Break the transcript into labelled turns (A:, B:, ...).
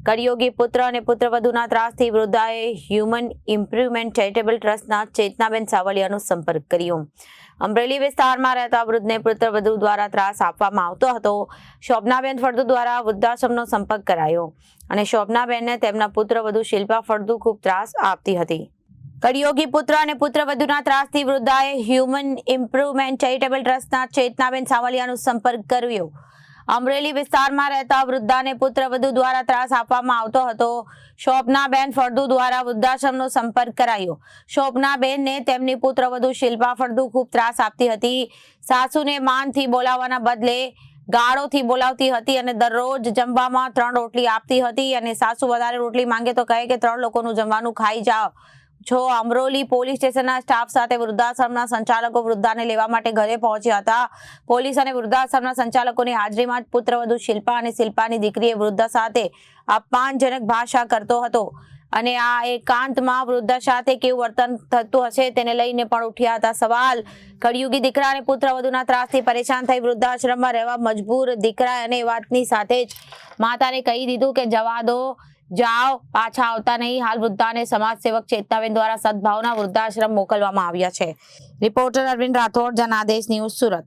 A: કળિયુગી પુત્ર અને પુત્રવધુના ત્રાસથી વૃદ્ધાએ human improvement charitable ટ્રસ્ટના ચેતનાબેન સાવલિયાનો સંપર્ક કર્યો। અમરેલી વિસ્તારમાં રહેતા વૃદ્ધને પુત્રવધુ દ્વારા ત્રાસ આપવામાં આવતો હતો। શોભનાબેન ફળદુ દ્વારા વૃદ્ધાશ્રમનો સંપર્ક કરાયો અને શોભનાબેનને તેમના પુત્રવધુ શિલ્પા ફળદુ ખૂબ ત્રાસ આપતી હતી। કળિયુગી પુત્ર અને પુત્રવધુના ત્રાસથી વૃદ્ધાએ હ્યુમન ઇમ્પ્રુવમેન્ટ ચેરિટેબલ ટ્રસ્ટના ચેતનાબેન સાવલિયાનો સંપર્ક કર્યો। અમરેલી વિસ્તારમાં રહેતા વૃદ્ધાને પુત્રવધુ દ્વારા ત્રાસ આપવામાં આવતો હતો। શોભનાબેન ફળદુ દ્વારા વૃદ્ધાશ્રમનો સંપર્ક કરાયો। શોભનાબેનને તેમની પુત્રવધુ શિલ્પા ફળદુ ખૂબ ત્રાસ આપતી હતી। સાસુને માનથી બોલાવવાના બદલે ગાળોથી બોલાવતી હતી અને દરરોજ જમવામાં 3 રોટલી આપતી હતી અને સાસુ વધારે રોટલી માંગે તો કહે કે 3 લોકોનું જમવાનું ખાઈ જાઓ છો। અમરોલી પોલીસ સ્ટેશનના સ્ટાફ સાથે વૃદ્ધાશ્રમના સંચાલકો વૃદ્ધાને લેવા માટે ઘરે પહોંચ્યા હતા। પોલીસ અને વૃદ્ધાશ્રમના સંચાલકોની હાજરીમાં જ પુત્રવધુ શિલ્પા અને શિલ્પાની દીકરીએ વૃદ્ધા સાથે અપમાનજનક ભાષા કરતો હતો અને આ એકાંતમાં વૃદ્ધા સાથે કેવું વર્તન થતું હશે તેને લઈને પણ ઉઠ્યા હતા સવાલ। કળિયુગી દીકરા અને પુત્રવધુના ત્રાસથી પરેશાન થઈ વૃદ્ધાશ્રમમાં રહેવા મજબૂર દીકરા અને વાતની સાથે જ માતાને કહી દીધું કે જવા દો, જાઓ, પાછા આવતા નહીં। હાલ વૃદ્ધાને સમાજ સેવક ચેતનાબેન દ્વારા સદભાવના વૃદ્ધાશ્રમ મોકલવામાં આવ્યા છે। Reporter Arvind Rathod, Janadesh news, Surat.